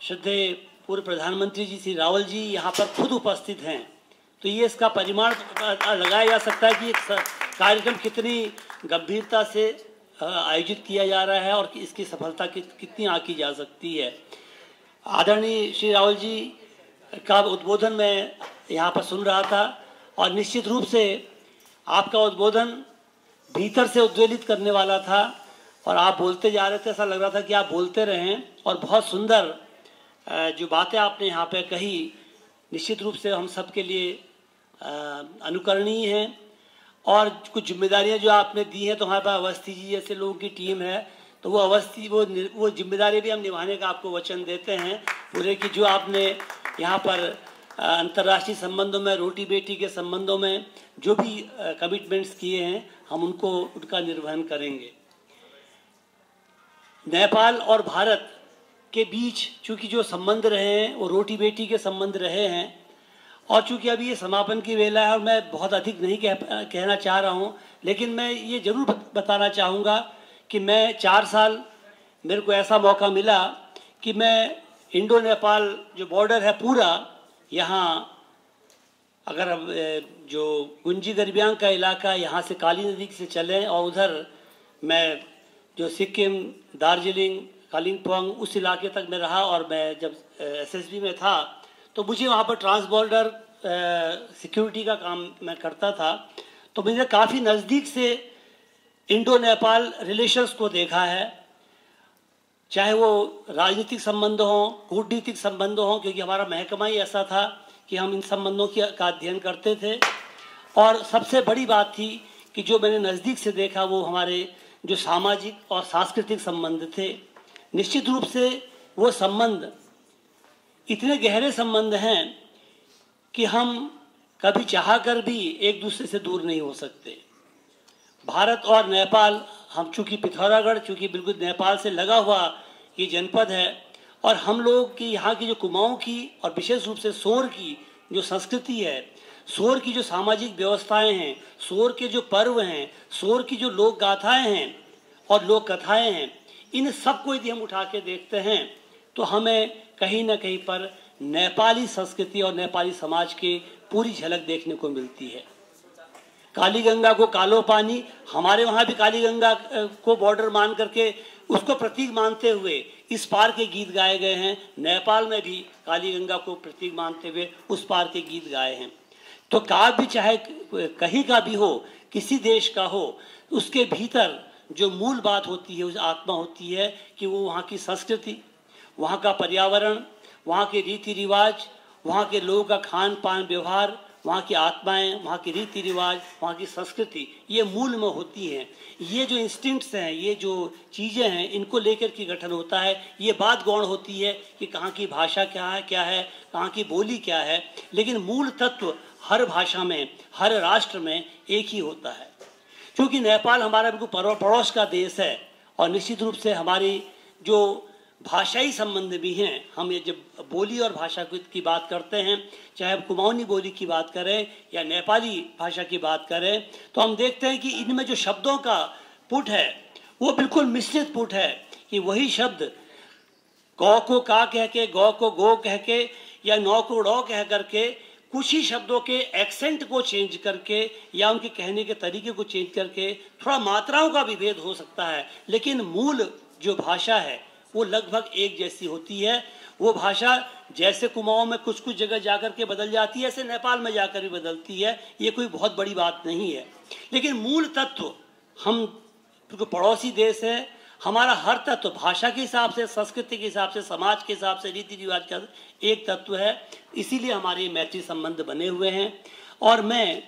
श्रद्धेय पूर्व प्रधानमंत्री जी श्री रावल जी यहाँ पर खुद उपस्थित हैं। तो ये इसका परिमाण लगाया जा सकता है कि एक कार्यक्रम कितनी गंभीरता से आयोजित किया जा रहा है और इसकी सफलता कितनी आंकी जा सकती है। आदरणीय श्री रावल जी का उद्बोधन मैं यहाँ पर सुन रहा था और निश्चित रूप से आपका उद्बोधन भीतर से उद्वेलित करने वाला था और आप बोलते जा रहे थे, ऐसा लग रहा था कि आप बोलते रहें। और बहुत सुंदर जो बातें आपने यहाँ पे कही, निश्चित रूप से हम सब के लिए अनुकरणीय हैं। और कुछ जिम्मेदारियां जो आपने दी हैं, तो हमारे पास अवस्थी जी जैसे लोगों की टीम है, तो वो अवस्थी वो जिम्मेदारी भी हम निभाने का आपको वचन देते हैं पूरे की। जो आपने यहाँ पर अंतर्राष्ट्रीय संबंधों में, रोटी बेटी के संबंधों में जो भी कमिटमेंट्स किए हैं, हम उनका निर्वहन करेंगे। नेपाल और भारत के बीच चूंकि जो संबंध रहे हैं वो रोटी बेटी के संबंध रहे हैं, और चूंकि अभी ये समापन की वेला है और मैं बहुत अधिक नहीं कहना चाह रहा हूँ, लेकिन मैं ये जरूर बताना चाहूँगा कि मैं 4 साल मेरे को ऐसा मौका मिला कि मैं इंडो नेपाल जो बॉर्डर है पूरा, यहाँ अगर अब जो गुंजी दरमियान का इलाका यहाँ से काली नदी से चलें और उधर मैं जो सिक्किम, दार्जिलिंग, कालिम्पोंग उस इलाके तक मैं रहा। और मैं जब एसएसबी में था तो मुझे वहाँ पर ट्रांस बॉर्डर सिक्योरिटी का काम मैं करता था। तो मुझे काफ़ी नज़दीक से इंडो नेपाल रिलेशंस को देखा है, चाहे वो राजनीतिक संबंध हों, कूटनीतिक संबंध हों, क्योंकि हमारा महकमा ही ऐसा था कि हम इन संबंधों का अध्ययन करते थे। और सबसे बड़ी बात थी कि जो मैंने नज़दीक से देखा वो हमारे जो सामाजिक और सांस्कृतिक संबंध थे। निश्चित रूप से वो संबंध इतने गहरे संबंध हैं कि हम कभी चाह कर भी एक दूसरे से दूर नहीं हो सकते। भारत और नेपाल, हम चूंकि पिथौरागढ़ चूंकि बिल्कुल नेपाल से लगा हुआ ये जनपद है, और हम लोग की यहाँ की जो कुमाऊं की और विशेष रूप से सोर की जो संस्कृति है, सोर की जो सामाजिक व्यवस्थाएं हैं, सोर के जो पर्व हैं, सोर की जो लोक गाथाएं हैं और लोक कथाएं हैं, इन सबको यदि हम उठा के देखते हैं तो हमें कहीं ना कहीं पर नेपाली संस्कृति और नेपाली समाज की पूरी झलक देखने को मिलती है। काली गंगा को कालो पानी, हमारे वहाँ भी काली गंगा को बॉर्डर मान करके उसको प्रतीक मानते हुए इस पार के गीत गाए गए हैं। नेपाल में भी काली गंगा को प्रतीक मानते हुए उस पार के गीत गाए हैं। तो काव्य भी चाहे कहीं का भी हो, किसी देश का हो, उसके भीतर जो मूल बात होती है, उस आत्मा होती है कि वो वहाँ की संस्कृति, वहाँ का पर्यावरण, वहाँ के रीति रिवाज, वहाँ के लोगों का खान पान व्यवहार, वहाँ की आत्माएं, वहाँ की रीति रिवाज, वहाँ की संस्कृति, ये मूल में होती हैं। ये जो इंस्टिंक्ट्स हैं, ये जो चीज़ें हैं, इनको लेकर के गठन होता है। ये बात गौण होती है कि कहाँ की भाषा क्या है, कहाँ की बोली क्या है, लेकिन मूल तत्व हर भाषा में, हर राष्ट्र में एक ही होता है। क्योंकि नेपाल हमारा बिल्कुल पड़ोस का देश है और निश्चित रूप से हमारी जो भाषाई संबंध भी हैं, हम ये जब बोली और भाषा की बात करते हैं, चाहे हम कुमाऊनी बोली की बात करें या नेपाली भाषा की बात करें, तो हम देखते हैं कि इनमें जो शब्दों का पुट है वो बिल्कुल मिश्रित पुट है। कि वही शब्द गौ को का कह के, गौ को गो कह के या नौ को डौ कह करके कुछ ही शब्दों के एक्सेंट को चेंज करके या उनके कहने के तरीके को चेंज करके थोड़ा मात्राओं का भी भेद हो सकता है, लेकिन मूल जो भाषा है वो लगभग एक जैसी होती है। वो भाषा जैसे कुमाऊं में कुछ कुछ जगह जाकर के बदल जाती है, ऐसे नेपाल में जाकर भी बदलती है, ये कोई बहुत बड़ी बात नहीं है। लेकिन मूल तत्व, हम पड़ोसी देश है, हमारा हर तत्व भाषा के हिसाब से, संस्कृति के हिसाब से, समाज के हिसाब से, रीति रिवाज का एक तत्व है। इसीलिए हमारे मैत्री संबंध बने हुए हैं। और मैं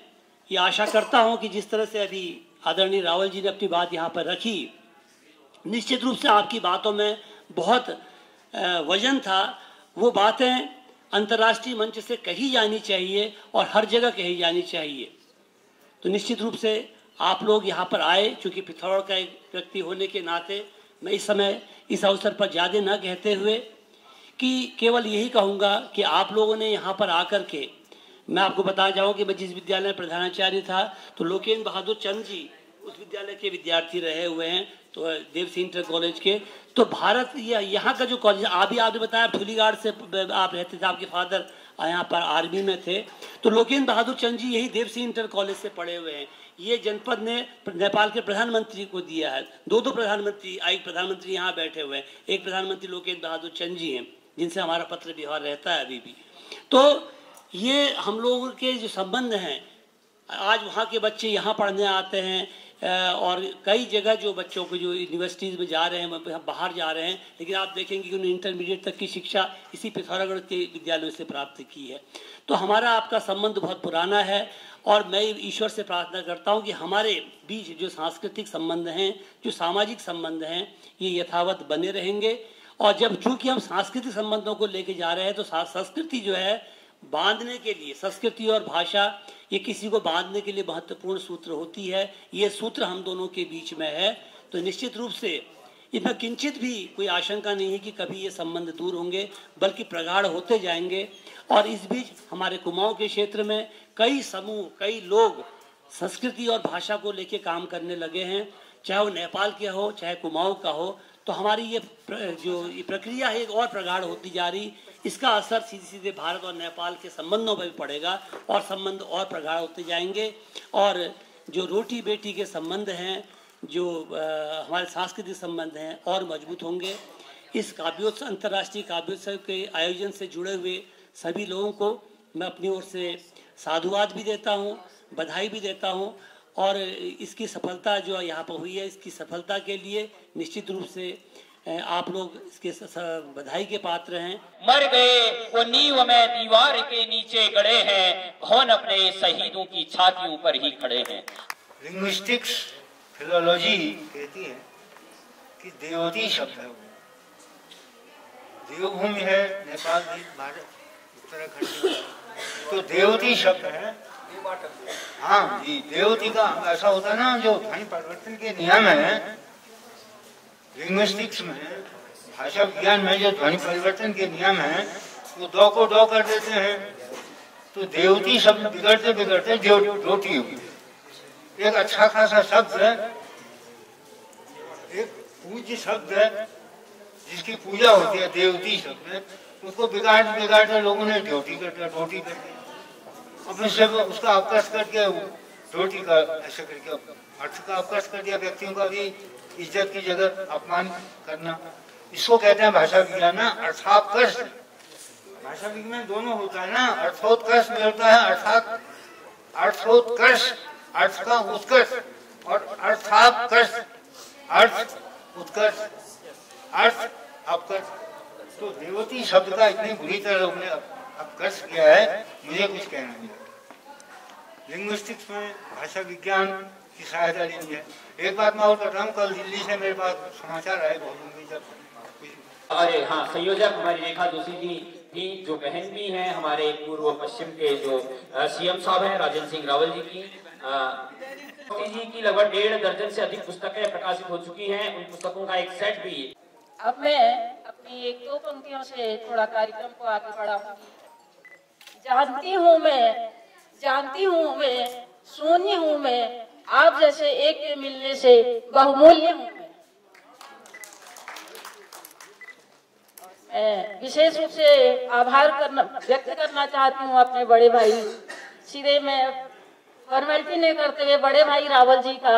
ये आशा करता हूं कि जिस तरह से अभी आदरणीय रावल जी ने अपनी बात यहाँ पर रखी, निश्चित रूप से आपकी बातों में बहुत वजन था। वो बातें अंतर्राष्ट्रीय मंच से कही जानी चाहिए और हर जगह कही जानी चाहिए। तो निश्चित रूप से आप लोग यहाँ पर आए, चूँकि पिथौरागढ़ का एक व्यक्ति होने के नाते मैं इस समय इस अवसर पर ज़्यादा न कहते हुए कि केवल यही कहूँगा कि आप लोगों ने यहाँ पर आकर के, मैं आपको बताना चाहूँ कि मैं जिस विद्यालय में प्रधानाचार्य था तो लोकेन्द्र बहादुर चंद जी उस विद्यालय के विद्यार्थी रहे हुए हैं, तो देवसिंह इंटर कॉलेज के। तो भारत यहाँ का जो कॉलेज, आपने बताया धूलीगाड़ से आप रहते थे, आपके फादर यहाँ पर आर्मी में थे, तो लोकेन्द्र बहादुर चंद जी यही देवसिंह इंटर कॉलेज से पढ़े हुए हैं। ये जनपद ने नेपाल के प्रधानमंत्री को दिया है। दो प्रधानमंत्री, एक प्रधानमंत्री यहाँ बैठे हुए हैं, एक प्रधानमंत्री लोकेन्द्र बहादुर चंद जी हैं, जिनसे हमारा पत्र व्यवहार रहता है अभी भी। तो ये हम लोगों के जो संबंध हैं, आज वहाँ के बच्चे यहाँ पढ़ने आते हैं और कई जगह जो बच्चों को जो यूनिवर्सिटीज़ में जा रहे हैं, बाहर जा रहे हैं, लेकिन आप देखेंगे कि उन्होंने इंटरमीडिएट तक की शिक्षा इसी पिथौरागढ़ के विद्यालयों से प्राप्त की है। तो हमारा आपका संबंध बहुत पुराना है और मैं ईश्वर से प्रार्थना करता हूँ कि हमारे बीच जो सांस्कृतिक संबंध हैं, जो सामाजिक संबंध हैं, ये यथावत बने रहेंगे। और जब चूँकि हम सांस्कृतिक संबंधों को लेके जा रहे हैं तो संस्कृति जो है बांधने के लिए, संस्कृति और भाषा ये किसी को बांधने के लिए महत्वपूर्ण सूत्र होती है। ये सूत्र हम दोनों के बीच में है, तो निश्चित रूप से इनमें किंचित भी कोई आशंका नहीं है कि कभी ये संबंध दूर होंगे, बल्कि प्रगाढ़ होते जाएंगे। और इस बीच हमारे कुमाऊं के क्षेत्र में कई समूह, कई लोग संस्कृति और भाषा को लेके काम करने लगे हैं, चाहे वो नेपाल के हो, चाहे कुमाऊं का हो। तो हमारी ये प्रक्रिया है और प्रगाढ़ होती जा रही, इसका असर सीधे सीधे भारत और नेपाल के संबंधों पर भी पड़ेगा और संबंध और प्रगाढ़ होते जाएंगे। और जो रोटी बेटी के संबंध हैं, जो हमारे सांस्कृतिक संबंध हैं, और मजबूत होंगे। इस काव्योत्सव, अंतर्राष्ट्रीय काव्योत्सव के आयोजन से जुड़े हुए सभी लोगों को मैं अपनी ओर से साधुवाद भी देता हूँ, बधाई भी देता हूँ। और इसकी सफलता जो यहाँ पर हुई है, इसकी सफलता के लिए निश्चित रूप से आप लोग इसके बधाई के पात्र हैं। मर गए वो नींव में दीवार के नीचे गड़े हैं, कौन अपने शहीदों की छातियों पर ही खड़े हैं। लिंग्विस्टिक्स फिलोलॉजी कहती है कि देवती शब्द है, वो देवभूमि है नेपाल भी, भारत उत्तराखंड, तो देवती शब्द है। हाँ जी, देवती का ऐसा होता है ना, जो ध्वनि परिवर्तन के नियम है लिंग्विस्टिक्स में, भाषा विज्ञान में जो ध्वनि परिवर्तन के नियम है, वो दो को दो कर देते हैं। तो देवती शब्द बिगड़ते बिगड़ते रोटी हुई। एक अच्छा खासा शब्द है, एक पूज्य शब्द है जिसकी पूजा होती है, देवती शब्द है, उसको बिगाड़ते बिगाड़ते लोगों ने ड्योटी कर दिया, रोटी कर दिया। अपने से उसका अवकाश करके रोटी का ऐसे करके अर्थ का अवकाश कर दिया, व्यक्तियों का भी इज्जत की जगह अपमान करना। इसको कहते हैं भाषा विज्ञान में अर्थापकर्ष। भाषा विज्ञान दोनों होता है ना, अर्थोत्कर्ष भी होता है, अर्थात अर्थोत्कर्ष, अर्थ का उत्कर्ष, और अर्थापकर्ष, अर्थ उत्कर्ष, अर्थ अपकर्ष। तो देवती शब्द का इतनी बुरी तरह लोगों ने अपकर्ष किया है, मुझे कुछ कहना नहीं। लिंग्विस्टिक्स में भाषा विज्ञान की सहायता लेनी है। एक बात मैं और कर रहा हूँ, कल दिल्ली से मेरे पास समाचार आए बहुत। अरे हाँ, संयोजक हमारी रेखा जोशी जी थी, जो बहन भी हैं हमारे पूर्व पश्चिम के जो सीएम साहब हैं राजेंद्र सिंह रावल जी की। जी की लगभग 1.5 दर्जन से अधिक पुस्तकें प्रकाशित हो चुकी हैं, उन पुस्तकों का एक सेट भी। अब मैं अपनी एक दो पंक्तियों से थोड़ा कार्यक्रम को आगे बढ़ाऊंगी। जानती हूँ मैं, शून्य हूँ मैं, आप जैसे एक के मिलने से बहुमूल्य हूँ मैं। मैं विशेष रूप से आभार व्यक्त करना चाहती हूँ अपने बड़े भाई, सीधे मैं फॉर्मेलिटी नहीं करते हुए बड़े भाई रावल जी का।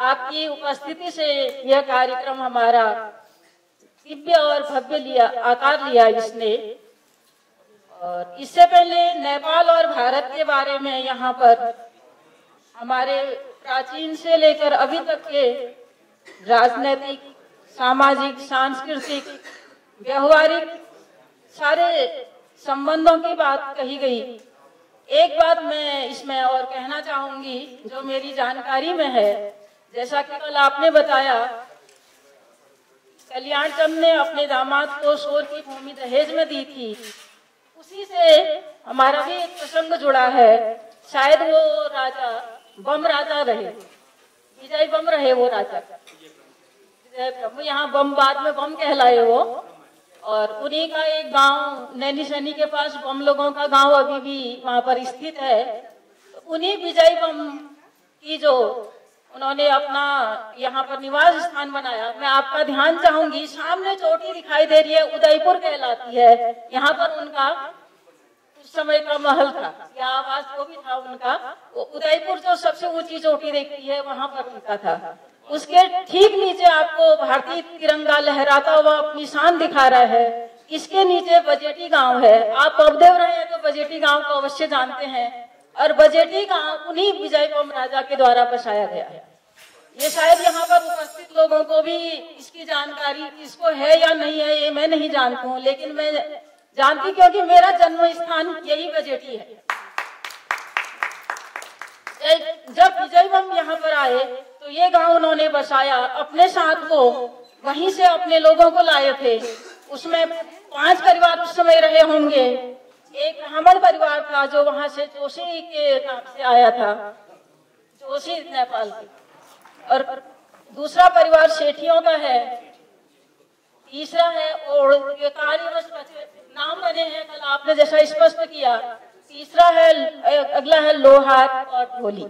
आपकी उपस्थिति से यह कार्यक्रम हमारा दिव्य और भव्य आकार लिया इसने। और इससे पहले नेपाल और भारत के बारे में यहाँ पर हमारे प्राचीन से लेकर अभी तक के राजनीतिक, सामाजिक, सांस्कृतिक, व्यवहारिक सारे संबंधों की बात कही गई। एक बात मैं इसमें और कहना चाहूंगी जो मेरी जानकारी में है, जैसा कि कल आपने बताया, कल्याण चंद ने अपने दामाद को शोर की भूमि दहेज में दी थी, उसी से हमारा भी एक प्रसंग जुड़ा है। शायद वो राजा बम राजा रहे, विजय बम रहे वो राजा, वो यहाँ बम बाद में बम कहलाए वो। और उन्हीं का एक गांव नैनी सैनी के पास बम लोगों का गांव अभी भी वहां पर स्थित है। तो उन्हीं विजय बम की जो उन्होंने अपना यहाँ पर निवास स्थान बनाया, मैं आपका ध्यान चाहूंगी, सामने चोटी दिखाई दे रही है, उदयपुर कहलाती है। यहाँ पर उनका उस समय का महल था या आवास जो भी था उनका, उदयपुर जो सबसे ऊंची चोटी देखती है वहां पर उनका था। उसके ठीक नीचे आपको भारतीय तिरंगा लहराता हुआ अपनी शान दिखा रहा है। इसके नीचे बजेटी गांव है। आप पबदेव रहे हैं तो बजेटी गांव को अवश्य जानते हैं। और बजेटी गांव उन्हीं विजय बम राजा के द्वारा बसाया गया है। ये शायद यहाँ पर उपस्थित लोगों को भी इसकी जानकारी किसको है या नहीं है ये मैं नहीं जानती हूँ, लेकिन मैं जानती क्योंकि मेरा जन्म स्थान यही बजेटी है। जब विजय बम यहाँ पर आए तो ये गांव उन्होंने बसाया, अपने साथ वो वहीं से अपने लोगों को लाए थे। उसमें 5 परिवार उस समय रहे होंगे। एक ब्राह्मण परिवार था जो वहां से जोशी के नाम से आया था, जोशी नेपाल के, और दूसरा परिवार सेठियों का है, तीसरा है और ये कार्यवश नाम बने हैं कल आपने जैसा स्पष्ट किया, तीसरा है अगला है लोहार और ढोली।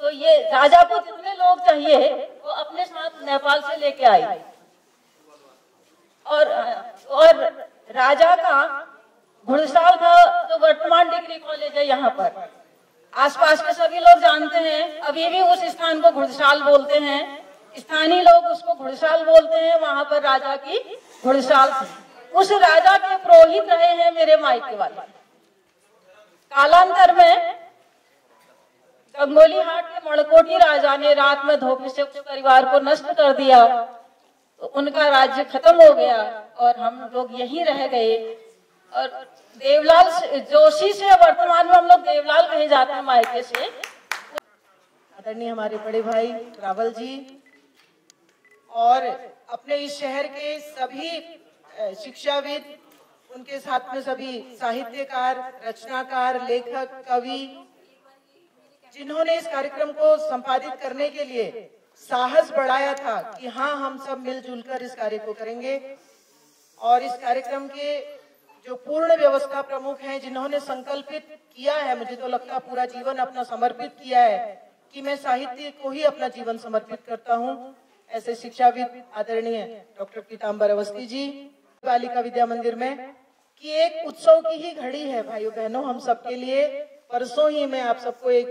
तो ये राजा को जितने लोग चाहिए वो अपने साथ नेपाल से लेके आए। और राजा का घुड़साल था जो वर्तमान डिग्री कॉलेज है यहाँ पर। आसपास के सभी लोग जानते हैं, अभी भी उस स्थान को घुड़साल बोलते हैं, स्थानीय लोग उसको घुड़साल बोलते हैं। वहां पर राजा की घुड़साल थी। उस राजा के पुरोहित रहे हैं मेरे मायके वाले। कालांतर में गंगोली हाट के मणकोटी राजा ने रात में धोखे से उस परिवार को नष्ट कर दिया, तो उनका राज्य खत्म हो गया और हम लोग यहीं रह गए। और देवलाल जोशी से वर्तमान में हम लोग देवलाल कहे जाते हैं मायके से। आदरणीय हमारे बड़े भाई रावल जी और अपने इस शहर के सभी शिक्षाविद, उनके साथ में सभी साहित्यकार, रचनाकार, लेखक, कवि, जिन्होंने इस कार्यक्रम को संपादित करने के लिए साहस बढ़ाया था कि हाँ हम सब मिलजुल कर इस कार्य को करेंगे। और इस कार्यक्रम के जो पूर्ण व्यवस्था प्रमुख हैं, जिन्होंने संकल्पित किया है, मुझे तो लगता पूरा जीवन अपना समर्पित किया है कि मैं साहित्य को ही अपना जीवन समर्पित करता हूँ, ऐसे शिक्षाविद आदरणीय डॉक्टर पीताम्बर अवस्थी जी, बालिका विद्या मंदिर में, कि एक उत्सव की ही घड़ी है भाइयों बहनों हम सबके लिए। परसों ही मैं आप सबको एक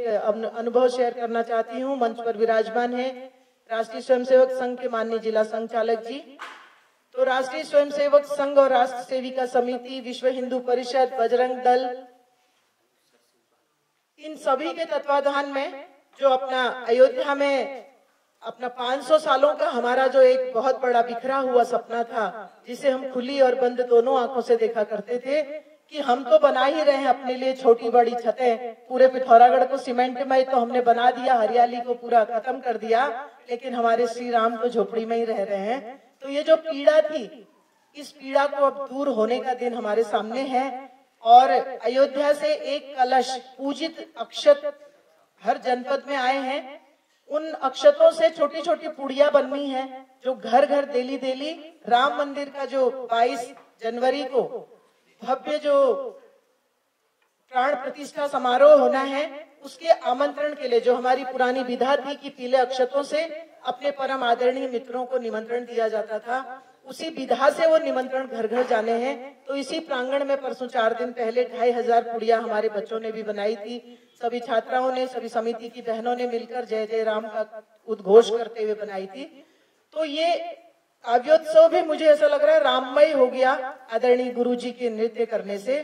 अनुभव शेयर करना चाहती हूँ। मंच पर विराजमान है राष्ट्रीय स्वयंसेवक संघ के माननीय जिला संचालक जी। तो राष्ट्रीय स्वयंसेवक संघ और राष्ट्र सेविका समिति, विश्व हिंदू परिषद, बजरंग दल, इन सभी के तत्वाधान में जो अपना अयोध्या में अपना 500 सालों का हमारा जो एक बहुत बड़ा बिखरा हुआ सपना था, जिसे हम खुली और बंद दोनों आंखों से देखा करते थे कि हम तो बना ही रहे हैं अपने लिए छोटी बड़ी छतें, पूरे पिथौरागढ़ को सीमेंटमय तो हमने बना दिया, हरियाली को पूरा खत्म कर दिया, लेकिन हमारे श्री राम तो झोपड़ी में ही रह रहे हैं। तो ये जो पीड़ा थी, इस पीड़ा को अब दूर होने का दिन हमारे सामने है। और अयोध्या से एक कलश पूजित अक्षत हर जनपद में आए हैं। उन अक्षतों से छोटी छोटी पुड़िया बननी है जो घर घर देली देली राम मंदिर का जो 22 जनवरी को भव्य जो प्राण प्रतिष्ठा समारोह होना है, उसके आमंत्रण के लिए जो हमारी पुरानी विधा थी कि पीले अक्षतों से अपने परम आदरणीय मित्रों को निमंत्रण दिया जाता था, उसी विधा से वो निमंत्रण घर घर जाने हैं। तो इसी प्रांगण में परसों 4 दिन पहले 2500 पुड़िया हमारे बच्चों ने भी बनाई थी। सभी छात्राओं ने, सभी समिति की बहनों ने मिलकर जय जय राम का उद्घोष करते हुए बनाई थी। तो ये काव्योत्सव भी मुझे ऐसा लग रहा है राममय हो गया आदरणीय गुरु जी के नृत्य करने से।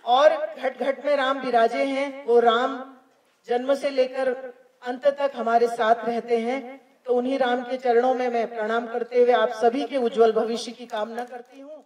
और घट घट में राम विराजे हैं, वो राम जन्म से लेकर अंत तक हमारे साथ रहते हैं। तो उन्हीं राम के चरणों में मैं प्रणाम करते हुए आप सभी के उज्जवल भविष्य की कामना करती हूँ।